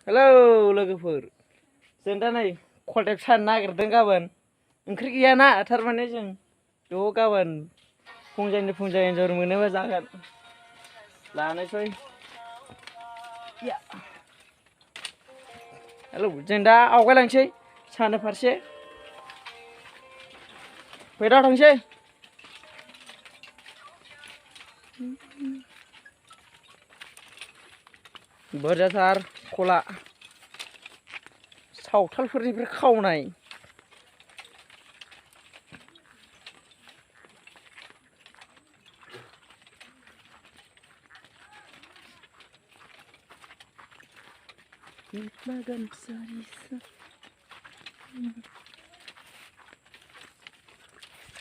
Hello, लोगोफोर जों दा नै कलटेप सानो नागिरदों गाबोन ओंख्रि गैयाना थारमाने जों ज' गाबोन फुंजानि एन्जर मोनोबा जागोन लानोसै हेलौ जों दा आवगायलांसै सानो फारसे फैदा थांसै बुरजाथार खला सावथालफोरनिफ्राय खावनाय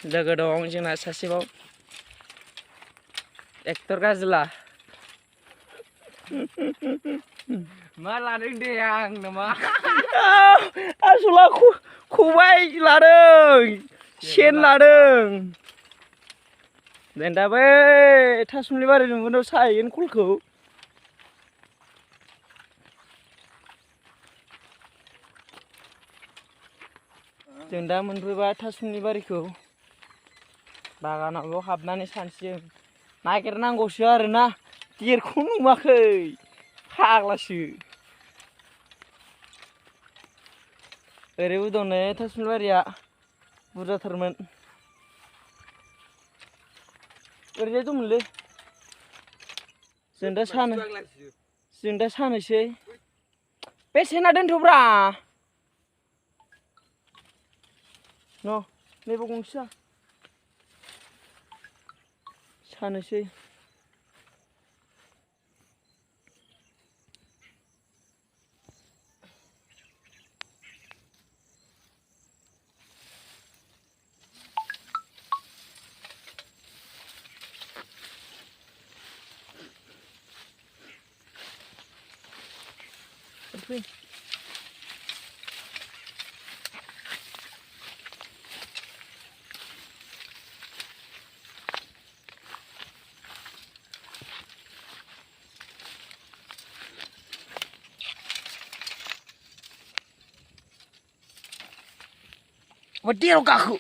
लोगो दं जोंना सासेबाव एक्टर गाज्ला मा लादों दे आं नामा आसला खबाय लादों सेन लादों जों दा बै थासुमलि बारि नुगोनाव साहैगोन खलखौ जों दा मोनफैबाय थासुमलि बारिखौ बागानाव हाबनानै सानसियो नागिरनांगौसो आरोना देरखौनो नुवाखै फाग्लासो ओरैबो दं नै थासुमलि बारिया बुरजाथारमोन ओरैजाय दंमोनलै जों दा सानोसै बे सेना दोनथ'ब्रा न' नैबे गंसेया सानोसै फै Wadiau kaku.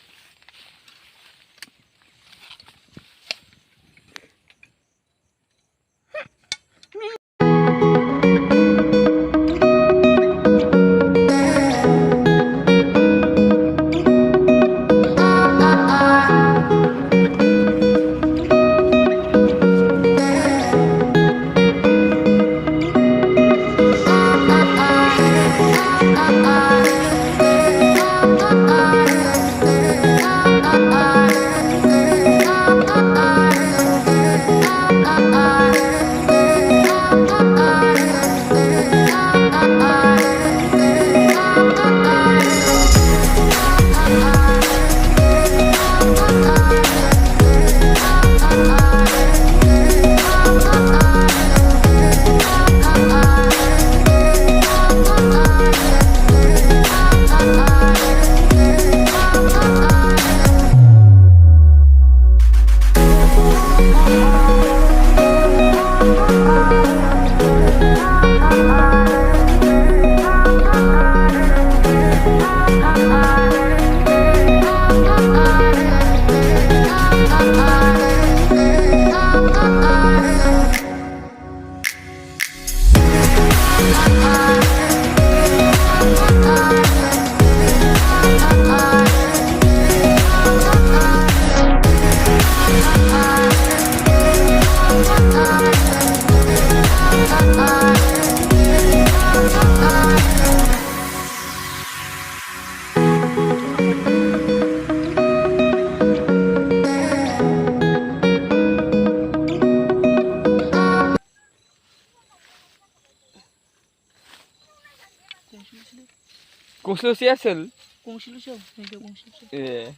Gongseल'सै आसोल गंसेल'सो गंसेल'सो ए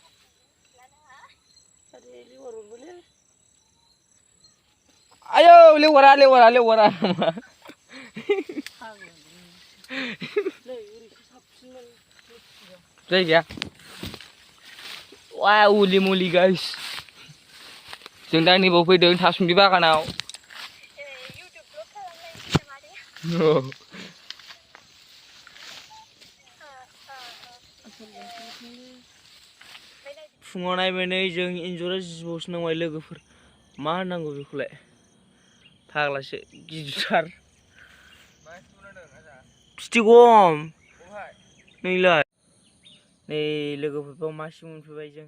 आयौ लेवारा जायगाया वा उलि मुलि गाइस जों दा नैबाव फैदों थासुमलि बागानाव फुङाव नायबाय नै जों एन्जरा जिबौसो नांबाय लोगोफोर मा होननांगौ बेखौलाय फाग्लासो गिदिरथार फिथिगम नैलाय नै लोगोफोरखौ मासे मोनफैबाय जों